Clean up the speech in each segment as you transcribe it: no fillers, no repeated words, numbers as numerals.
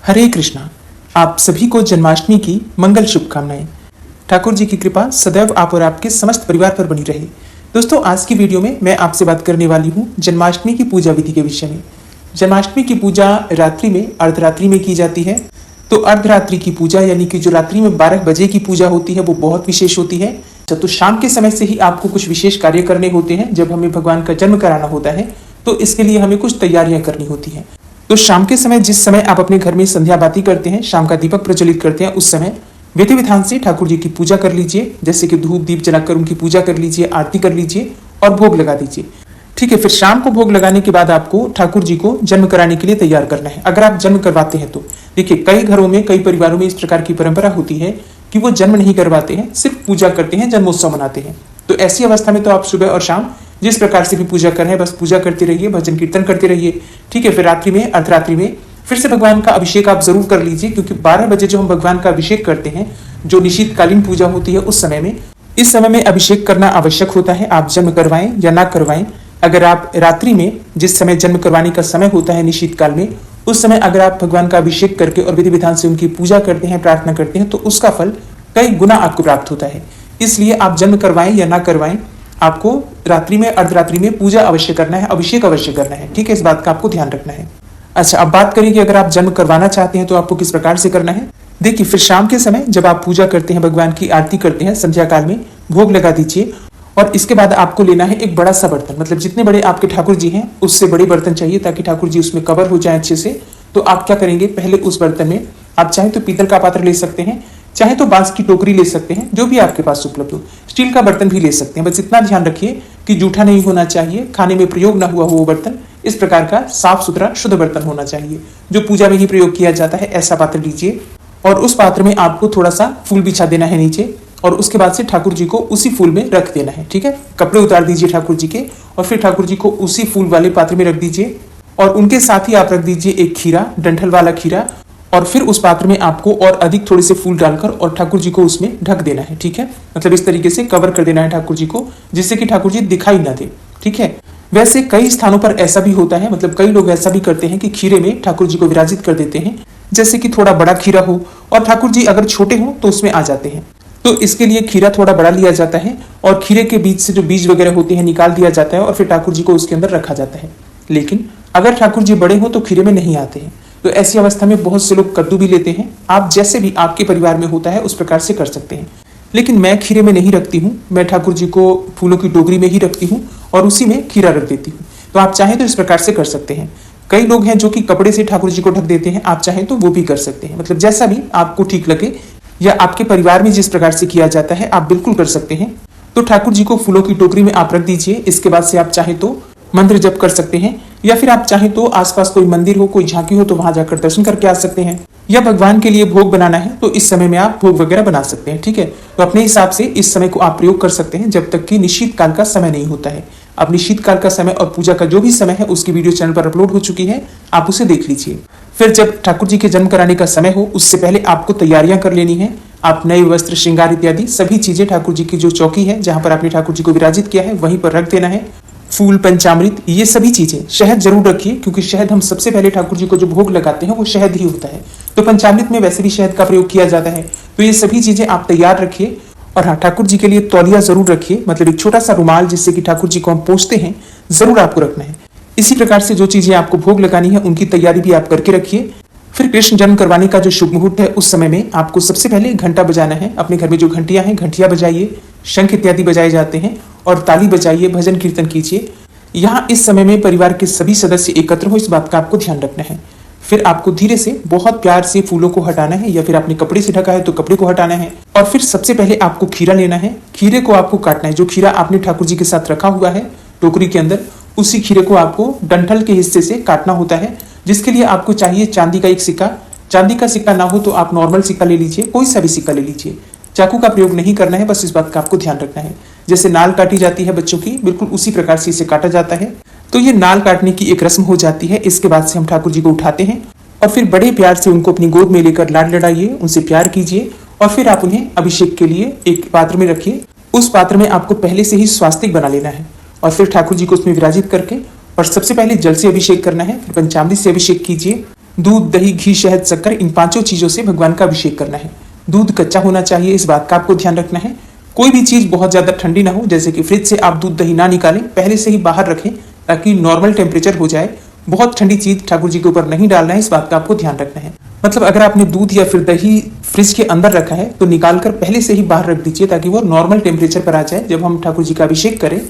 हरे कृष्णा। आप सभी को जन्माष्टमी की मंगल शुभकामनाएं। ठाकुर जी की कृपा सदैव आप और आपके समस्त परिवार पर बनी रहे। दोस्तों, आज की वीडियो में मैं आपसे बात करने वाली हूँ जन्माष्टमी की पूजा विधि के विषय में। जन्माष्टमी की पूजा रात्रि में अर्धरात्रि में की जाती है। तो अर्धरात्रि की पूजा यानी कि जो रात्रि में 12 बजे की पूजा होती है वो बहुत विशेष होती है। तो शाम के समय से ही आपको कुछ विशेष कार्य करने होते हैं। जब हमें भगवान का जन्म कराना होता है तो इसके लिए हमें कुछ तैयारियां करनी होती हैं। तो शाम के समय जिस समय आप अपने घर में संध्या बाती करते हैं, शाम का दीपक प्रज्वलित करते हैं, उस समय विधि विधान से ठाकुर जी की पूजा कर लीजिए। जैसे कि धूप दीप जलाकर उनकी पूजा कर लीजिए, आरती कर लीजिए और भोग लगा दीजिए। ठीक है। फिर शाम को भोग लगाने के बाद आपको ठाकुर जी को जन्म कराने के लिए तैयार करना है। अगर आप जन्म करवाते हैं तो देखिए, कई घरों में कई परिवारों में इस प्रकार की परंपरा होती है कि वो जन्म नहीं करवाते हैं, सिर्फ पूजा करते हैं, जन्मोत्सव मनाते हैं। तो ऐसी अवस्था में तो आप सुबह और शाम जिस प्रकार से भी पूजा कर रहे हैं बस पूजा करते रहिए, भजन कीर्तन करते रहिए। ठीक है। फिर रात्रि में अर्धरात्रि में फिर से भगवान का अभिषेक आप जरूर कर लीजिए, क्योंकि 12 बजे जो हम भगवान का अभिषेक करते हैं, जो निशीतकालीन पूजा होती है, उस समय में इस समय में अभिषेक करना आवश्यक होता है। आप जन्म करवाएं या ना करवाएं, अगर आप रात्रि में जिस समय जन्म करवाने का समय होता है निश्चित काल में, उस समय अगर आप भगवान का अभिषेक करके और विधि विधान से उनकी पूजा करते हैं, प्रार्थना करते हैं, तो उसका फल कई गुना आपको प्राप्त होता है। इसलिए आप जन्म करवाएं या ना करवाएं, आपको रात्रि में अर्धरात्रि में पूजा अवश्य करना है, अभिषेक अवश्य करना है। ठीक है। इस बात का आपको ध्यान रखना है। अच्छा, अब बात करें कि अगर आप जन्म करवाना चाहते हैं तो आपको किस प्रकार से करना है। देखिए, फिर शाम के समय जब आप पूजा करते हैं, भगवान की आरती करते हैं, संध्या काल में भोग लगा दीजिए और इसके बाद आपको लेना है एक बड़ा सा बर्तन। मतलब जितने बड़े आपके ठाकुर जी हैं उससे बड़े बर्तन चाहिए, ताकि ठाकुर जी उसमें कवर हो जाए अच्छे से। तो आप क्या करेंगे, पहले उस बर्तन में आप चाहे तो पीतल का पात्र ले सकते हैं, चाहे तो बांस की टोकरी ले सकते हैं, जो भी आपके पास उपलब्ध हो। स्टील का बर्तन भी ले सकते हैं, बस इतना ध्यान रखिए कि जूठा नहीं होना चाहिए, खाने में प्रयोग ना हुआ हो वो बर्तन। इस प्रकार का साफ सुथरा शुद्ध बर्तन होना चाहिए, जो पूजा में ही प्रयोग किया जाता है, ऐसा पात्र लीजिए। और उस पात्र में आपको थोड़ा सा फूल बिछा देना है नीचे, और उसके बाद से ठाकुर जी को उसी फूल में रख देना है। ठीक है। कपड़े उतार दीजिए ठाकुर जी के और फिर ठाकुर जी को उसी फूल वाले पात्र में रख दीजिए, और उनके साथ ही आप रख दीजिए एक खीरा, डंठल वाला खीरा, और फिर उस पात्र में आपको और अधिक थोड़े से फूल डालकर और ठाकुर जी को उसमें ढक देना है। ठीक है। मतलब इस तरीके से कवर कर देना है ठाकुर जी को, जिससे कि ठाकुर जी दिखाई ना दे। ठीक है। वैसे कई स्थानों पर ऐसा भी होता है, मतलब कई लोग ऐसा भी करते हैं कि खीरे में ठाकुर जी को विराजित कर देते हैं, जैसे कि थोड़ा बड़ा खीरा हो और ठाकुर जी अगर छोटे हो तो उसमें आ जाते हैं। तो इसके लिए खीरा थोड़ा बड़ा लिया जाता है और खीरे के बीच से जो बीज वगैरह होते हैं निकाल दिया जाता है और फिर ठाकुर जी को उसके अंदर रखा जाता है। लेकिन अगर ठाकुर जी बड़े हो तो खीरे में नहीं आते हैं। तो ऐसी अवस्था में बहुत से लोग कद्दू भी लेते हैं। आप जैसे भी आपके परिवार में होता है उस प्रकार से कर सकते हैं। लेकिन मैं खीरे में नहीं रखती हूँ, मैं ठाकुर जी को फूलों की टोकरी में ही रखती हूँ और उसी में खीरा रख देती हूँ। तो आप चाहें तो इस प्रकार से कर सकते हैं। कई लोग हैं जो कि कपड़े से ठाकुर जी को ढक देते हैं, आप चाहें तो वो भी कर सकते हैं। मतलब जैसा भी आपको ठीक लगे या आपके परिवार में जिस प्रकार से किया जाता है आप बिल्कुल कर सकते हैं। तो ठाकुर जी को फूलों की टोकरी में आप रख दीजिए। इसके बाद से आप चाहे तो मंत्र जप कर सकते हैं, या फिर आप चाहें तो आसपास कोई मंदिर हो, कोई झांकी हो तो वहां जाकर दर्शन करके आ सकते हैं, या भगवान के लिए भोग बनाना है तो इस समय में आप भोग वगैरह बना सकते हैं। ठीक है। तो अपने हिसाब से इस समय को आप प्रयोग कर सकते हैं, जब तक कि निश्चित काल का समय नहीं होता है। अब निश्चित काल का समय और पूजा का जो भी समय है उसकी वीडियो चैनल पर अपलोड हो चुकी है, आप उसे देख लीजिए। फिर जब ठाकुर जी के जन्म कराने का समय हो उससे पहले आपको तैयारियां कर लेनी है। आप नए वस्त्र, श्रृंगार इत्यादि सभी चीजें ठाकुर जी की जो चौकी है जहां पर आपने ठाकुर जी को विराजित किया है वहीं पर रख देना है। फूल, पंचामृत, ये सभी चीजें, शहद जरूर रखिए, क्योंकि शहद हम सबसे पहले ठाकुर जी को जो भोग लगाते हैं वो शहद ही होता है। तो पंचामृत में वैसे भी शहद का प्रयोग किया जाता है। तो ये सभी चीजें आप तैयार रखिए। और हाँ, ठाकुर जी के लिए तौलिया जरूर रखिए, मतलब एक छोटा सा रुमाल जिससे कि ठाकुर जी को हम पोंछते हैं, जरूर आपको रखना है। इसी प्रकार से जो चीजें आपको भोग लगानी है उनकी तैयारी भी आप करके रखिए। फिर कृष्ण जन्म करवाने का जो शुभ मुहूर्त है उस समय में आपको सबसे पहले घंटा बजाना है। अपने घर में जो घंटियां हैं घंटियां बजाइए, शंख इत्यादि बजाए जाते हैं, और ताली बजाइए, भजन कीर्तन कीजिए। यहाँ इस समय में परिवार के सभी सदस्य एकत्र हो, इस बात का आपको ध्यान रखना है। फिर आपको धीरे से बहुत प्यार से फूलों को हटाना है, या फिर आपने कपड़े से ढका है तो कपड़े को हटाना है। और फिर सबसे पहले आपको खीरा लेना है। खीरे को आपको काटना है। जो खीरा आपने ठाकुर जी के साथ रखा हुआ है टोकरी के अंदर, उसी खीरे को आपको डंठल के हिस्से से काटना होता है, जिसके लिए आपको चाहिए चांदी का एक सिक्का। चांदी का सिक्का ना हो तो आप नॉर्मल सिक्का ले लीजिए, कोई सा भी सिक्का ले लीजिए। चाकू का प्रयोग नहीं करना है, बस इस बात का आपको ध्यान रखना है। जैसे नाल काटी जाती है बच्चों की, बिल्कुल उसी प्रकार से इसे काटा जाता है। तो ये नाल काटने की एक रस्म हो जाती है। इसके बाद से हम ठाकुर जी को उठाते हैं और फिर बड़े प्यार से उनको अपनी गोद में लेकर लाड लड़ाइए, उनसे प्यार कीजिए, और फिर आप उन्हें अभिषेक के लिए एक पात्र में रखिए। उस पात्र में आपको पहले से ही स्वास्तिक बना लेना है और फिर ठाकुर जी को उसमें विराजित करके, और सबसे पहले जल से अभिषेक करना है, फिर पंचामृत से अभिषेक कीजिए, दूध, दही, घी, शहद, शक्कर, इन 5 चीजों से भगवान का अभिषेक करना है। दूध कच्चा होना चाहिए, इस बात का आपको ध्यान रखना है। कोई भी चीज बहुत ज्यादा ठंडी ना हो, जैसे कि फ्रिज से आप दूध, दही ना निकालें, पहले से ही बाहर रखें ताकि नॉर्मल टेम्परेचर हो जाए। बहुत ठंडी चीज ठाकुर जी के ऊपर नहीं डालना है, इस बात का आपको ध्यान रखना है। मतलब अगर आपने दूध या फिर दही फ्रिज के अंदर रखा है तो निकाल कर पहले से ही बाहर रख दीजिए ताकि वो नॉर्मल टेम्परेचर पर आ जाए। जब हम ठाकुर जी का अभिषेक करें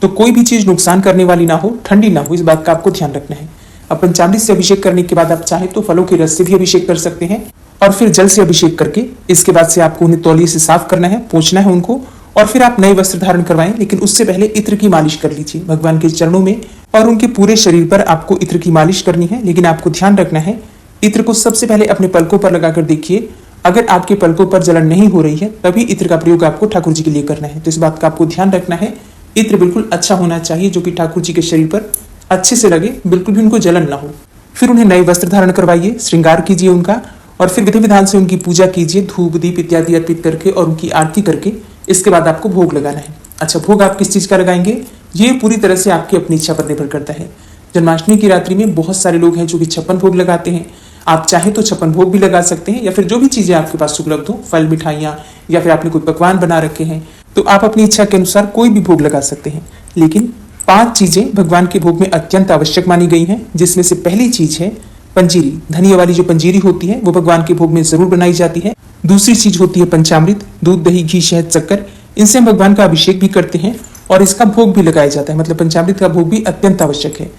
तो कोई भी चीज नुकसान करने वाली ना हो, ठंडी ना हो, इस बात का आपको ध्यान रखना है। अब पंचामृत से अभिषेक करने के बाद आप चाहे तो फलों के रस से भी अभिषेक कर सकते हैं और फिर जल से अभिषेक करके इसके बाद से आपको उन्हें तौलिए से साफ करना है, पोंछना है उनको, और फिर आप नए वस्त्र धारण करवाएं। लेकिन उससे पहले इत्र की मालिश कर लीजिए भगवान के चरणों में, और उनके पूरे शरीर पर आपको इत्र की मालिश करनी है। लेकिन आपको ध्यान रखना है, इत्र को सबसे पहले अपने पलकों पर लगाकर देखिए। अगर आपके पलकों पर जलन नहीं हो रही है तभी इत्र का प्रयोग आपको ठाकुर जी के लिए करना है। तो इस बात का आपको ध्यान रखना है। इत्र बिल्कुल अच्छा होना चाहिए जो कि ठाकुर जी के शरीर पर अच्छे से लगे, बिल्कुल भी उनको जलन ना हो। फिर उन्हें नए वस्त्र धारण करवाइए, श्रृंगार कीजिए उनका, और फिर विधि विधान से उनकी पूजा कीजिए, धूप, दीप इत्यादि अर्पित करके और उनकी आरती करके। इसके बाद आपको भोग लगाना है। अच्छा, भोग आप किस चीज का लगाएंगे ये पूरी तरह से आपकी अपनी इच्छा पर निर्भर करता है। जन्माष्टमी की रात्रि में बहुत सारे लोग हैं जो कि 56 भोग लगाते हैं। आप चाहे तो 56 भोग भी लगा सकते हैं, या फिर जो भी चीजें आपके पास उपलब्ध हो, फल, मिठाइयाँ, या फिर आपने कोई पकवान बना रखे हैं तो आप अपनी इच्छा के अनुसार कोई भी भोग लगा सकते हैं। लेकिन 5 चीजें भगवान के भोग में अत्यंत आवश्यक मानी गई हैं, जिसमें से पहली चीज है पंजीरी। धनिया वाली जो पंजीरी होती है वो भगवान के भोग में जरूर बनाई जाती है। दूसरी चीज होती है पंचामृत, दूध, दही, घी, शहद, शक्कर, इनसे हम भगवान का अभिषेक भी करते हैं और इसका भोग भी लगाया जाता है, मतलब पंचामृत का भोग भी अत्यंत आवश्यक है।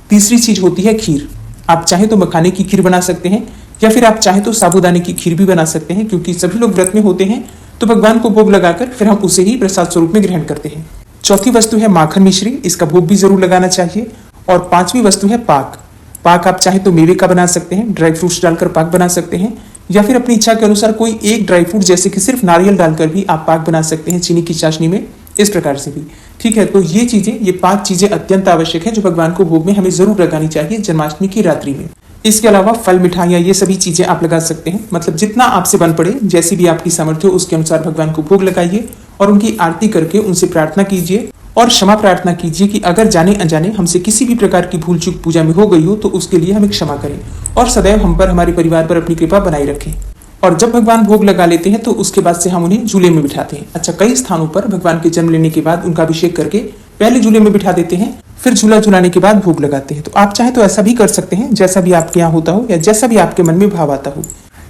तीसरी चीज होती है खीर। आप चाहे तो मखाने की खीर बना सकते हैं, या फिर आप चाहे तो साबूदाने की खीर भी बना सकते हैं, क्योंकि सभी लोग व्रत में होते हैं तो भगवान को भोग लगाकर फिर हम उसे ही प्रसाद स्वरूप में ग्रहण करते हैं। चौथी वस्तु है माखन मिश्री, इसका भोग भी जरूर लगाना चाहिए। और 5वीं वस्तु है पाक। पाक आप चाहे तो मेवे का बना सकते हैं, ड्राई फ्रूट्स डालकर पाक बना सकते हैं, या फिर अपनी इच्छा के अनुसार कोई एक ड्राई फ्रूट जैसे कि सिर्फ नारियल डालकर भी आप पाक बना सकते हैं, चीनी की चाशनी में, इस प्रकार से भी। ठीक है, तो ये 5 चीजें अत्यंत आवश्यक है जो भगवान को भोग में हमें जरूर लगानी चाहिए जन्माष्टमी की रात्रि में। इसके अलावा फल, मिठाइयाँ, ये सभी चीजें आप लगा सकते हैं, मतलब जितना आपसे बन पड़े, जैसी भी आपकी सामर्थ्य हो उसके अनुसार भगवान को भोग लगाइए और उनकी आरती करके उनसे प्रार्थना कीजिए और क्षमा प्रार्थना कीजिए कि अगर जाने अनजाने हमसे किसी भी प्रकार की भूल चूक पूजा में हो गई हो तो उसके लिए हमें क्षमा करें और सदैव हम पर, हमारे परिवार पर अपनी कृपा बनाए रखें। और जब भगवान भोग लगा लेते हैं तो उसके बाद से हम उन्हें झूले में बिठाते हैं। अच्छा, कई स्थानों पर भगवान के जन्म लेने के बाद उनका अभिषेक करके पहले झूले में बिठा देते हैं, फिर झूला झुलाने के बाद भोग लगाते हैं। तो आप चाहे तो ऐसा भी कर सकते हैं, जैसा भी आपके यहाँ होता हो या जैसा भी आपके मन में भाव आता हो।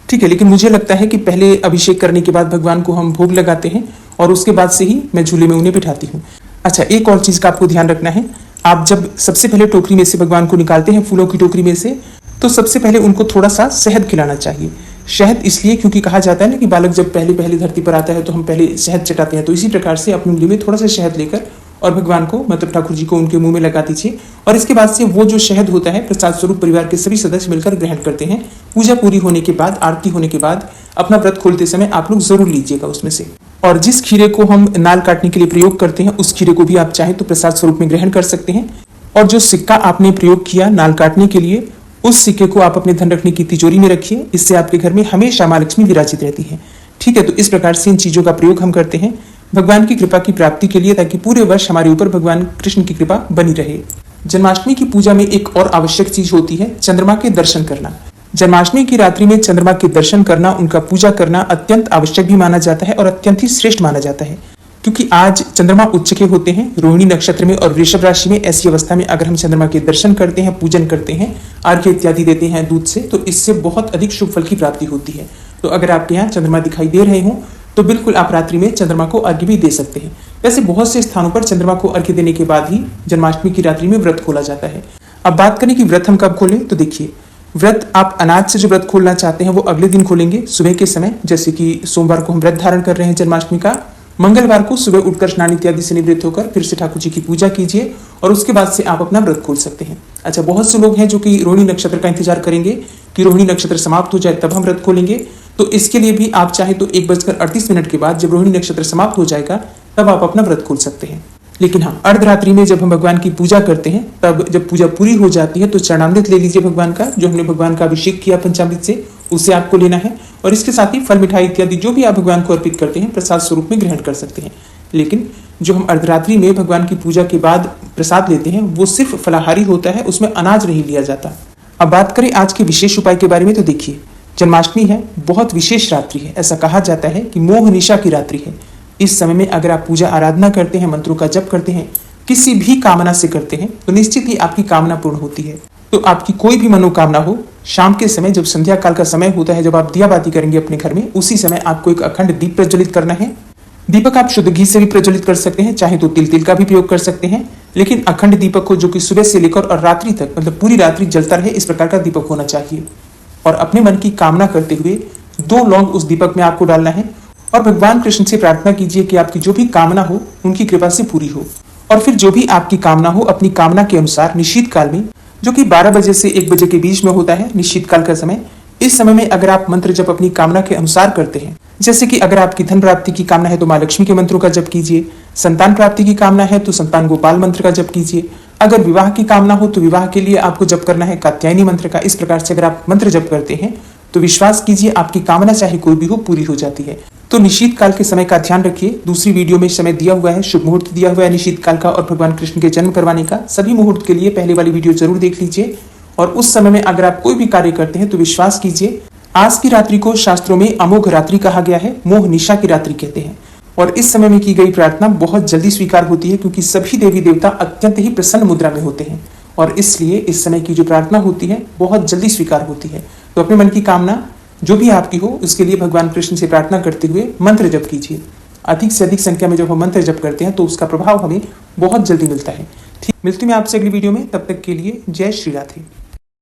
ठीक है, लेकिन मुझे लगता है कि पहले अभिषेक करने के बाद भगवान को हम भोग लगाते हैं और उसके बाद से ही मैं झूले में उन्हें बिठाती हूँ। अच्छा, एक और चीज का आपको ध्यान रखना है। आप जब सबसे पहले टोकरी में से भगवान को निकालते हैं, फूलों की टोकरी में से, तो सबसे पहले उनको थोड़ा सा शहद खिलाना चाहिए। शहद इसलिए क्योंकि कहा जाता है ना कि बालक जब पहले पहले धरती पर आता है तो हम पहले शहद चटाते हैं, तो इसी प्रकार से अपनी उंगली में थोड़ा सा शहद लेकर और भगवान को, मतलब ठाकुर जी को, उनके मुंह में लगा दीजिए। और इसके बाद से वो जो शहद होता है प्रसाद स्वरूप परिवार के सभी सदस्य मिलकर ग्रहण करते हैं। पूजा पूरी होने के बाद, आरती होने के बाद अपना व्रत खोलते समय आप लोग जरूर लीजिएगा उसमें से। और जिस खीरे को हम नाल काटने के लिए प्रयोग करते हैं उस खीरे को भी आप चाहे तो प्रसाद स्वरूप में ग्रहण कर सकते हैं। और जो सिक्का आपने प्रयोग किया नाल काटने के लिए, उस सिक्के को आप अपने धन रखने की तिजोरी में रखिए। इससे आपके घर में हमेशा माँ लक्ष्मी विराजित रहती है। ठीक है, तो इस प्रकार से इन चीजों का प्रयोग हम करते हैं भगवान की कृपा की प्राप्ति के लिए, ताकि पूरे वर्ष हमारे ऊपर भगवान कृष्ण की कृपा बनी रहे। जन्माष्टमी की पूजा में एक और आवश्यक चीज होती है चंद्रमा के दर्शन करना। जन्माष्टमी की रात्रि में चंद्रमा के दर्शन करना, उनका पूजा करना अत्यंत आवश्यक भी माना जाता है और अत्यंत ही श्रेष्ठ माना जाता है, क्योंकि आज चंद्रमा उच्च के होते हैं रोहिणी नक्षत्र में और वृषभ राशि में। ऐसी अवस्था में अगर हम चंद्रमा के दर्शन करते हैं, पूजन करते हैं, अर्घ्य इत्यादि देते हैं दूध से, तो इससे बहुत अधिक शुभ फल की प्राप्ति होती है। तो अगर आपके यहाँ चंद्रमा दिखाई दे रहे हों तो बिल्कुल आप रात्रि में चंद्रमा को अर्घ्य भी दे सकते हैं। वैसे बहुत से स्थानों पर चंद्रमा को अर्घ्य देने के बाद ही जन्माष्टमी की रात्रि में व्रत खोला जाता है। अब बात करें कि व्रत हम कब खोलें, तो देखिए, व्रत आप अनाज से जो व्रत खोलना चाहते हैं वो अगले दिन खोलेंगे सुबह के समय। जैसे कि सोमवार को हम व्रत धारण कर रहे हैं जन्माष्टमी का, मंगलवार को सुबह उठकर स्नान इत्यादि से निवृत्त होकर फिर से ठाकुर जी की पूजा कीजिए और उसके बाद से आप अपना व्रत खोल सकते हैं। अच्छा, बहुत से लोग हैं जो कि रोहिणी नक्षत्र का इंतजार करेंगे कि रोहिणी नक्षत्र समाप्त हो जाए तब हम व्रत खोलेंगे। तो इसके लिए भी आप चाहे तो 1:38 के बाद, जब रोहिणी नक्षत्र समाप्त हो जाएगा, तब आप अपना व्रत खोल सकते हैं। लेकिन हाँ, अर्धरात्रि में जब हम भगवान की पूजा करते हैं, तब जब पूजा पूरी हो जाती है तो चरणामृत ले लीजिए भगवान का, जो हमने भगवान का अभिषेक किया पंचामृत से, उसे आपको लेना है। और इसके साथ ही फल, मिठाई इत्यादि जो भी आप भगवान को अर्पित करते हैं प्रसाद स्वरूप में ग्रहण कर सकते हैं। लेकिन जो हम अर्धरात्रि में भगवान की पूजा के बाद प्रसाद लेते हैं वो सिर्फ फलाहारी होता है, उसमें अनाज नहीं लिया जाता। अब बात करें आज के विशेष उपाय के बारे में, तो देखिए जन्माष्टमी है, बहुत विशेष रात्रि है। ऐसा कहा जाता है कि मोह निशा की रात्रि है। इस समय में अगर आप पूजा आराधना करते हैं, मंत्रों का जप करते हैं, किसी भी कामना से करते हैं, तो निश्चित ही आपकी कामना पूर्ण होती है। तो आपकी कोई भी मनोकामना हो, शाम के समय जब संध्या काल का समय होता है, जब आप दिया बाती करेंगे अपने घर में, उसी समय आपको एक अखंड दीप प्रज्वलित करना है। दीपक आप शुद्ध घी से भी प्रज्वलित कर सकते हैं, चाहे तो तिल का भी प्रयोग कर सकते हैं, लेकिन अखंड दीपक हो जो कि सुबह से लेकर और रात्रि तक, मतलब पूरी रात्रि जलता रहे, इस प्रकार का दीपक होना चाहिए। और अपने मन की कामना करते हुए 2 लौंग उस दीपक में आपको डालना है और भगवान कृष्ण से प्रार्थना कीजिए कि आपकी जो भी कामना हो उनकी कृपा से पूरी हो। और फिर जो भी आपकी कामना हो, अपनी कामना के अनुसार निश्चित काल में, जो कि 12 बजे से 1 बजे के बीच में होता है निश्चित काल का समय, इस समय में अगर आप मंत्र जप अपनी कामना के अनुसार करते हैं, जैसे कि अगर आपकी धन प्राप्ति की कामना है तो माँ लक्ष्मी के मंत्रों का जप कीजिए, संतान प्राप्ति की कामना है तो संतान गोपाल मंत्र का जप कीजिए, अगर विवाह की कामना हो तो विवाह के लिए आपको जप करना है कात्यायनी मंत्र का। इस प्रकार से अगर आप मंत्र जप करते हैं तो विश्वास कीजिए आपकी कामना चाहे कोई भी हो पूरी हो जाती है। तो निश्चित काल के समय का ध्यान रखिए। दूसरी वीडियो में समय दिया हुआ है, शुभ मुहूर्त दिया हुआ है निश्चित काल का और भगवान कृष्ण के जन्म करवाने का। सभी मुहूर्त के लिए पहले वाली वीडियो जरूर देख लीजिए। और उस समय में अगर आप कोई भी कार्य करते हैं तो विश्वास कीजिए आज की रात्रि को शास्त्रों में अमोघ रात्रि कहा गया है, मोह निशा की रात्रि कहते हैं। और इस समय में की गई प्रार्थना बहुत जल्दी स्वीकार होती है, क्योंकि सभी देवी देवता अत्यंत ही प्रसन्न मुद्रा में होते हैं और इसलिए इस समय की जो प्रार्थना होती है बहुत जल्दी स्वीकार होती है। तो अपने मन की कामना जो भी आपकी हो उसके लिए भगवान कृष्ण से प्रार्थना करते हुए मंत्र जप कीजिए। अधिक से अधिक संख्या में जब हम मंत्र जप करते हैं तो उसका प्रभाव हमें बहुत जल्दी मिलता है। ठीक, मिलती हूं मैं आपसे अगली वीडियो में, तब तक के लिए जय श्री राधे।